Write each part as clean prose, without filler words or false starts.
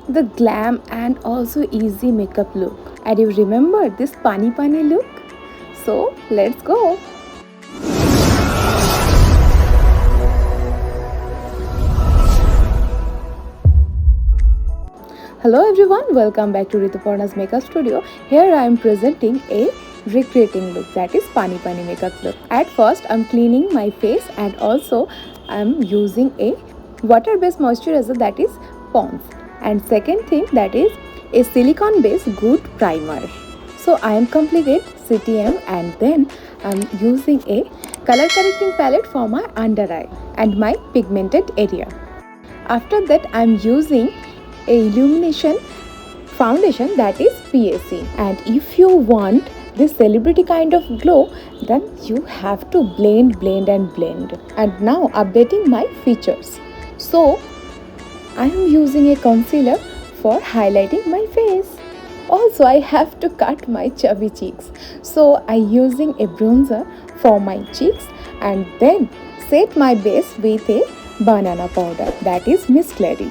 the glam and also easy makeup look. And you remember this pani pani look? So let's go. Hello everyone, welcome back to Rituparna'z makeup studio. Here I am presenting a recreating look, that is pani pani makeup look. At first I'm cleaning my face and also I'm using a water based moisturizer, that is Pond's. And second thing, that is a silicone based good primer. So I am completed CTM and then I'm using a color correcting palette for my under eye and my pigmented area. After that I'm using a illumination foundation, that is PAC. And if you want this celebrity kind of glow, then you have to blend. And now updating my features. So I am using a concealer for highlighting my face. Also I have to cut my chubby cheeks. So I using a bronzer for my cheeks and then set my base with a banana powder, that is Miss Clary.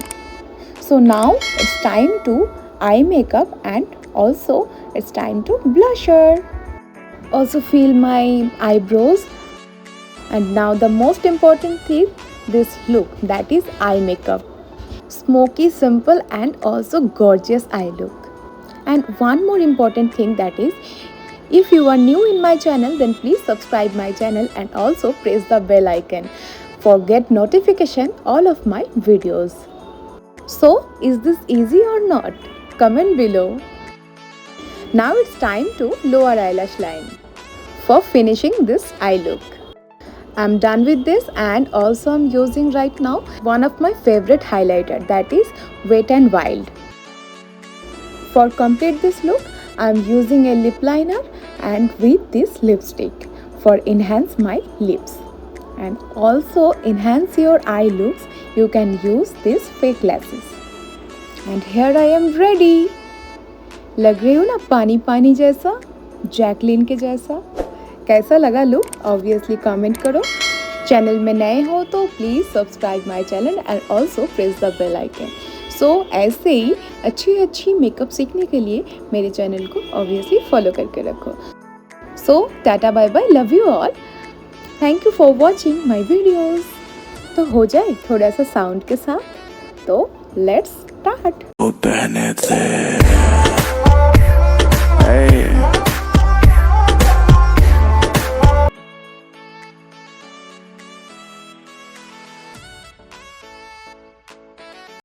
So now it's time to eye makeup and also it's time to blusher. Also fill my eyebrows. And now the most important thing, this look, that is eye makeup. Smoky, simple and also gorgeous eye look. And one more important thing, that is, if you are new in my channel, then please subscribe my channel and also press the bell icon for get notification all of my videos. So, is this easy or not? Comment below. Now it's time to lower eyelash line for finishing this eye look. I'm done with this and also I'm using right now one of my favorite highlighter, that is Wet n Wild. For complete this look, I'm using a lip liner and with this lipstick for enhance my lips. And also enhance your eye looks, you can use these fake lashes. And here I am ready. लग रही हूँ ना पानी पानी जैसा, Jacqueline के जैसा. कैसा लगा लुक? ऑब्वियसली कमेंट करो. चैनल में नए हो तो please subscribe my channel and also press the bell icon. So ऐसे ही अच्छी मेकअप सीखने के लिए मेरे चैनल को ऑब्वियसली फॉलो करके रखो. So tata bye bye, love you all. Thank you for watching my videos. तो हो जाए थोड़ा सा साउंड के साथ, तो लेट्स स्टार्ट. Hey.